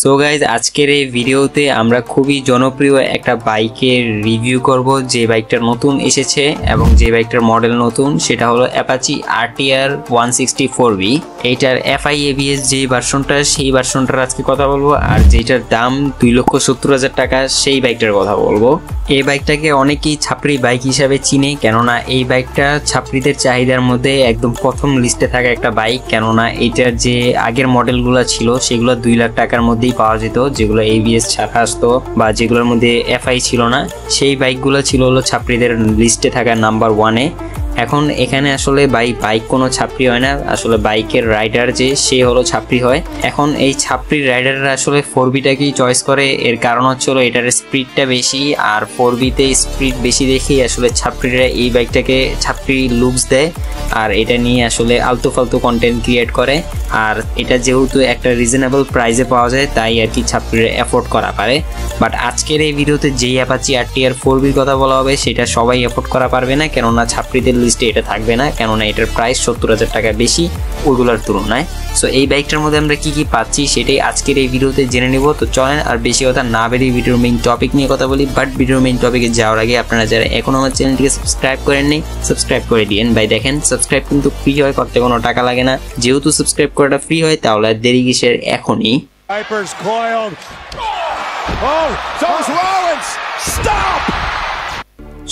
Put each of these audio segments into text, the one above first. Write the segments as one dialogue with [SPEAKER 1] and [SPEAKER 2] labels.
[SPEAKER 1] So guys আজকের এই ভিডিওতে আমরা খুবই জনপ্রিয় একটা বাইকের রিভিউ করব যে বাইকটা নতুন এসেছে এবং যে বাইকটার মডেল নতুন সেটা হলো অ্যাপাচি RTR 164V। এইটার FI ABS যে ভার্সনটা সেই ভার্সনটার আজকে কথা বলবো, আর যেটার দাম 2,70,000 টাকা সেই বাইকটার কথা বলবো। এই বাইকটাকে অনেকেই ছাপরি বাইক হিসাবে চিনে, কেননা এই বাইকটা ছাপরিদের চাহিদার মধ্যে একদম প্রথম লিস্টে থাকা একটা বাইক। কেননা এইটার যে আগের মডেলগুলো ছিল সেগুলো 2 লাখ টাকার মধ্যেই পাওয়া যেত, যেগুলো ABS ছাড়া আসতো বা যেগুলোর মধ্যে FI ছিল না, সেই বাইকগুলো ছিল হলো ছাপরিদের লিস্টে থাকা নাম্বার 1-এ। এখন এখানে আসলে বাইক কোনো ছাপরি হয় না, আসলে বাইকের রাইডার যে সে হলো ছাপরি হয়। এখন এই ছাপরি রাইডাররা আসলে 4B-টাকেই চয়েস করে, এর কারণ হচ্ছে হলো এটার স্পিডটা বেশি, আর 4B-তে স্পিড বেশি দেখেই আসলে ছাপরিরা এই বাইকটাকে ছাপরি লুকস দেয়, আর এটা নিয়ে আসলে আলতু ফালতু কন্টেন্ট ক্রিয়েট করে। আর এটা যেহেতু একটা রিজনেবল প্রাইসে পাওয়া যায় তাই আর কি ছাপরিরা অ্যাফোর্ড করা পারে। বাট আজকের এই ভিডিওতে যেই অ্যাপাচি RTR 4B কথা বলা হবে সেটা সবাই অ্যাফোর্ড করা পারবে না, কেননা ছাপরিদের লিস্টে এটা থাকবে না, কেননা এটার প্রাইস 70,000 টাকা বেশি ওইগুলোর তুলনায়। সো এই বাইকটার মধ্যে আমরা কি পাচ্ছি সেটাই আজকের এই ভিডিওতে জেনে নিব। তো চলেন আর বেশি কথা না বেরিয়ে ভিডিওর মেইন টপিক নিয়ে কথা বলি। বাট ভিডিওর মেইন টপিকে যাওয়ার আগে আপনারা যারা এখনো আমার চ্যানেলটিকে সাবস্ক্রাইব করেননি সাবস্ক্রাইব করে দিন ভাই। দেখেন সাবস্ক্রাইব কিন্তু ফ্রি হয়, করতে কোনো টাকা লাগে না। যেহেতু সাবস্ক্রাইব করাটা ফ্রি হয় তাহলে দেরি কিসের, এখনই।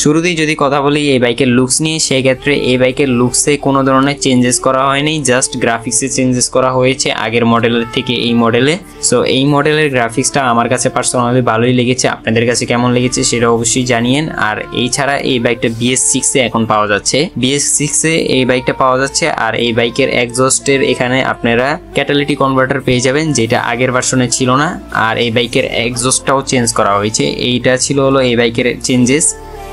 [SPEAKER 1] শুরুতেই যদি কথা বলি এই বাইকের লুকস নিয়ে, সেই ক্ষেত্রে এই বাইকের লুকসে কোনো ধরনের চেঞ্জেস করা হয়নি, জাস্ট গ্রাফিক্সে চেঞ্জেস করা হয়েছে আগের মডেলের থেকে এই মডেলে। সো এই মডেলের গ্রাফিক্সটা আমার কাছে পার্সোনালি ভালোই লেগেছে, আপনাদের কাছে কেমন লেগেছে সেটা অবশ্যই জানিয়েন। আর এই ছাড়া এই বাইকটা BS6-এ এখন পাওয়া যাচ্ছে, BS6-এ এই বাইকটা পাওয়া যাচ্ছে। আর এই বাইকের এক্সস্টের এখানে আপনারা ক্যাটালিটিক কনভার্টার পেয়ে যাবেন, যেটা আগের ভার্সনে ছিল না। আর এই বাইকের এক্সস্টটাও চেঞ্জ করা হয়েছে, এইটা ছিল হলো এই বাইকের চেঞ্জেস।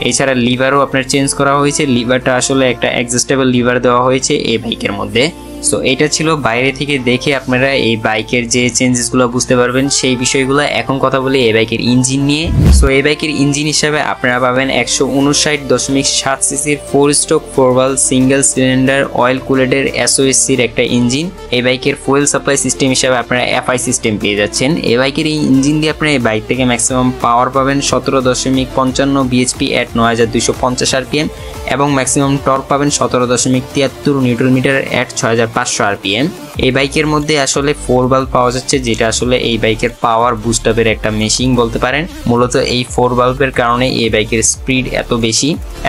[SPEAKER 1] এছাড়া লিভারও আপনার চেঞ্জ করা হয়েছে, লিভারটা আসলে একটা অ্যাডজাস্টেবল লিভার দেওয়া হয়েছে এই বাইকের মধ্যে। সো এটা ছিল বাইরে থেকে দেখে আপনারা এই বাইকের যে চেঞ্জেসগুলো বুঝতে পারবেন সেই বিষয়গুলো। এখন কথা বলি এই বাইকের ইঞ্জিন নিয়ে। সো এই বাইকের ইঞ্জিন হিসাবে আপনারা পাবেন 159.7 সিসির 4 stroke 4 valve single cylinder oil cooled SOHC-র একটা ইঞ্জিন। এই বাইকের ফুয়েল সাপ্লাই সিস্টেম হিসাবে আপনারা FI সিস্টেম পেয়ে যাচ্ছেন। এই বাইকের এই ইঞ্জিন দিয়ে আপনারা এই বাইক থেকে ম্যাক্সিমাম পাওয়ার পাবেন 17.55 bhp at 9250 rpm এবং ম্যাক্সিমাম টর্ক পাবেন 17.73 নিউটন মিটার at 6500 rpm। এই বাইকের মধ্যে আসলে 4 ভালভ পাওয়া যাচ্ছে, যেটা আসলে এই বাইকের পাওয়ার বুস্ট আপের একটা মেশিন বলতে পারেন। মূলত এই 4 ভালভের কারণে এই বাইকের স্পিড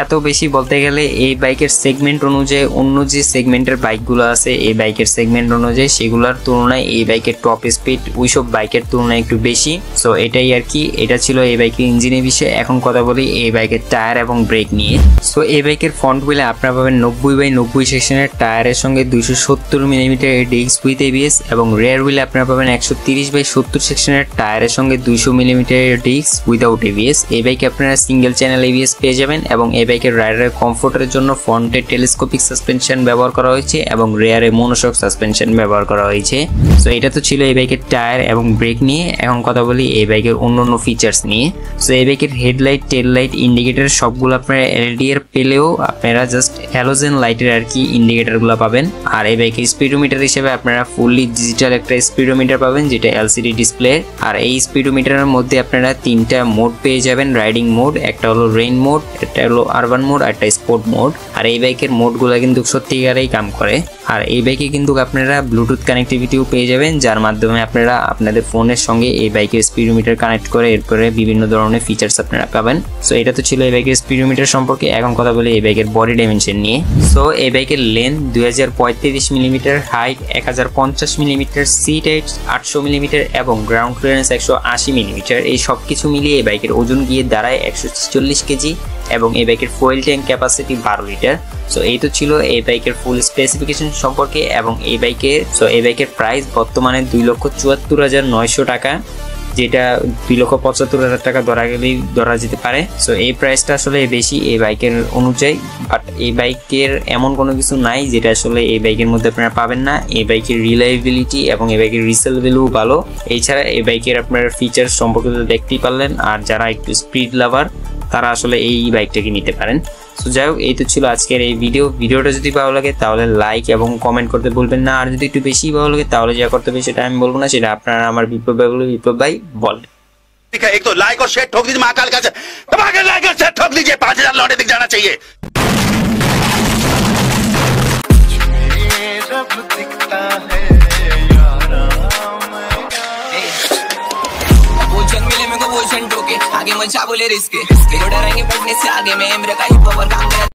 [SPEAKER 1] এত বেশি বলতে গেলে এই বাইকের সেগমেন্ট অনুযায়ী অন্য যে সেগমেন্টের বাইকগুলো আছে এই বাইকের সেগমেন্ট অনুযায়ী সেগুলোর তুলনায় এই বাইকের টপ স্পিড ওইসব বাইকের তুলনায় একটু বেশি। সো এটাই আর কি, এটা ছিল এই বাইকের ইঞ্জিনের বিষয়ে। এখন কথা বলি এই বাইকের টায়ার এবং ব্রেক নিয়ে। সো এই বাইকের ফ্রন্ট হুইলে আপনারা পাবেন 90/90 সেকশনের টায়ারের সঙ্গে 270 মিলিমিটার ডিস্ক উইথ ABS এবং রেয়ার হুইলে আপনারা পাবেন 130/70 সেকশনের টায়ারের সঙ্গে 200 মিলিমিটার ডিস্ক উইদাউট ABS। এই বাইকে আপনারা সিঙ্গেল চ্যানেল ABS পেয়ে যাবেন এবং এই বাইকের রাইডারের কমফোর্টের জন্য ফ্রন্টে টেলিস্কোপিক সাসপেনশন ব্যবহার করা হয়েছে এবং রেয়ারে মনোশক সাসপেনশন ব্যবহার করা হয়েছে। সো এটা তো ছিল এই বাইকের টায়ার এবং ব্রেক নিয়ে। এখন কথা বলি এই বাইকের অন্যান্য ফিচার্স নিয়ে। সো এই বাইকের হেডলাইট, টেল লাইট, ইন্ডিকেটর সবগুলো আপনারা LED এর পেলেও আপনারা জাস্ট হ্যালোজেন লাইটের আর কি ইন্ডিকেটরগুলো পাবেন। আর এই বাইকের স্পিডোমিটার হিসেবে আপনারা ফুললি ডিজিটাল একটা স্পিডোমিটার পাবেন, যেটা LCD ডিসপ্লে। আর এই স্পিডোমিটারের মধ্যে আপনারা 3টা মোড পেয়ে যাবেন রাইডিং মোড, একটা হলো রেইন মোড, একটা হলো আরবান মোড, আর একটা স্পোর্ট মোড। আর এই বাইকের মোডগুলো কিন্তু সত্যিকারেই কাম করে। আর এই বাইকে কিন্তু আপনারা ব্লুটুথ কানেক্টিভিটিও পেয়ে যাবেন, যার মাধ্যমে আপনারা আপনাদের ফোনের সঙ্গে এই বাইকের স্পিডোমিটার কানেক্ট করে এরপরে বিভিন্ন ধরনের ফিচার্স আপনারা পাবেন। সো এটা তো ছিল এই বাইকের স্পিডোমিটার সম্পর্কে। এখন কথা বলি এই বাইকের বডি ডাইমেনশন নিয়ে। সো এই বাইকের length 2035 millimetre, height 1050 millimetre, seat height 800 millimetre এবং গ্রাউন্ড ক্লিয়ারেন্স 180 মিলিমিটার। এই সব কিছু মিলিয়ে এই বাইকের ওজন গিয়ে দাঁড়ায় 146 কেজি এবং এই বাইকের fuel tank capacity 12 litre. So এই তো ছিল এই বাইকের ফুল স্পেসিফিকেশন সম্পর্কে এবং এই বাইকের প্রাইস বর্তমানে 2,74,900 টাকা, যেটা 2,75,000 টাকা ধরা যেতে পারে। সো এই প্রাইসটা আসলে বেশি এই বাইকের অনুযায়ী, বাট এই বাইকের এমন কোনো কিছু নাই যেটা আসলে এই বাইকের মধ্যে আপনারা পাবেন না। এই বাইকের রিলায়েবিলিটি এবং এই বাইকের রিসেল ভ্যালু ভালো। এছাড়া এই বাইকের আপনারা ফিচার সম্পর্কে দেখতেই পারলেন, আর যারা একটু স্পিড লাভার তারা আসলে এই বাইকটাকে নিতে পারেন। সো যাই হোক, এই তো ছিল আজকের এই ভিডিওটা যদি ভালো লাগে তাহলে লাইক এবং কমেন্ট করতে ভুলবেন না। আর যদি একটু বেশি ভালো লাগে তাহলে যা করতে হবে সেটা আমি বলবো না, সেটা আপনারা আমার বিপ্লব ভাই বলেন।
[SPEAKER 2] ठीक है, एक तो लाइक और शेयर ठोक दीजिए, महाकाल का दबाकर लाइक और शेयर ठोक दीजिए, 5000 लौटे दिख जाना चाहिए।
[SPEAKER 3] आगे मचा बोले रिस्क, डरेंगे बढ़ने से आगे में मेरा का ही पावर काम